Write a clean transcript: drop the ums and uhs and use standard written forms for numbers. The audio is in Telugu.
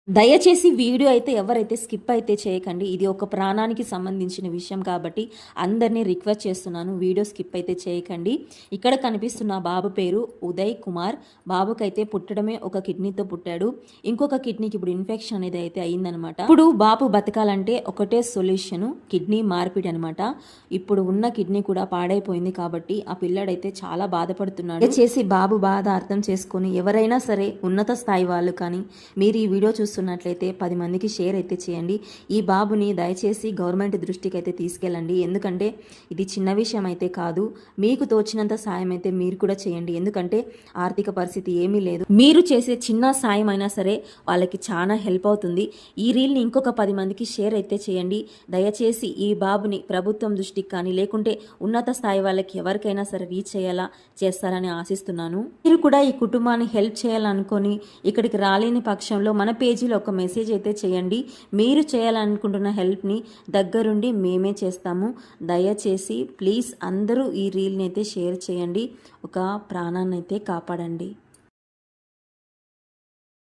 దయచేసి వీడియో అయితే ఎవరైతే స్కిప్ అయితే చేయకండి. ఇది ఒక ప్రాణానికి సంబంధించిన విషయం కాబట్టి అందరినీ రిక్వెస్ట్ చేస్తున్నాను, వీడియో స్కిప్ అయితే చేయకండి. ఇక్కడ కనిపిస్తున్న బాబు పేరు ఉదయ్ కుమార్. బాబుకైతే పుట్టడమే ఒక కిడ్నీతో పుట్టాడు. ఇంకొక కిడ్నీకి ఇప్పుడు ఇన్ఫెక్షన్ అనేది అయితే అయిందనమాట. ఇప్పుడు బాబు బతకాలంటే ఒకటే సొల్యూషన్, కిడ్నీ మార్పిడి అనమాట. ఇప్పుడు ఉన్న కిడ్నీ కూడా పాడైపోయింది కాబట్టి ఆ పిల్లడైతే చాలా బాధపడుతున్నాడు. దయచేసి బాబు బాధ అర్థం చేసుకొని ఎవరైనా సరే ఉన్నత స్థాయి వాళ్ళు కానీ మీరు ఈ వీడియో చూస్తున్నట్లయితే 10 మందికి షేర్ అయితే చేయండి. ఈ బాబుని దయచేసి గవర్నమెంట్ దృష్టికి అయితే తీసుకెళ్ళండి. ఎందుకంటే ఇది చిన్న విషయం అయితే కాదు. మీకు తోచినంత సాయం అయితే మీరు కూడా చేయండి. ఎందుకంటే ఆర్థిక పరిస్థితి ఏమీ లేదు. మీరు చేసే చిన్న సాయం అయినా సరే వాళ్ళకి చాలా హెల్ప్ అవుతుంది. ఈ రీల్ని ఇంకొక 10 మందికి షేర్ అయితే చేయండి. దయచేసి ఈ బాబుని ప్రభుత్వం దృష్టికి కానీ లేకుంటే ఉన్నత స్థాయి వాళ్ళకి ఎవరికైనా సరే రీచ్ అయ్యేలా చేస్తారని ఆశిస్తున్నాను. మీరు కూడా ఈ కుటుంబాన్ని హెల్ప్ చేయాలనుకొని ఇక్కడికి రాలేని పక్షంలో మన పేజీలో ఒక మెసేజ్ అయితే చేయండి. మీరు చేయాలనుకుంటున్న హెల్ప్ని దగ్గరుండి మేమే చేస్తాము. దయచేసి ప్లీజ్ అందరూ ఈ రీల్ని అయితే షేర్ చేయండి. ఒక ప్రాణాన్ని అయితే కాపాడండి.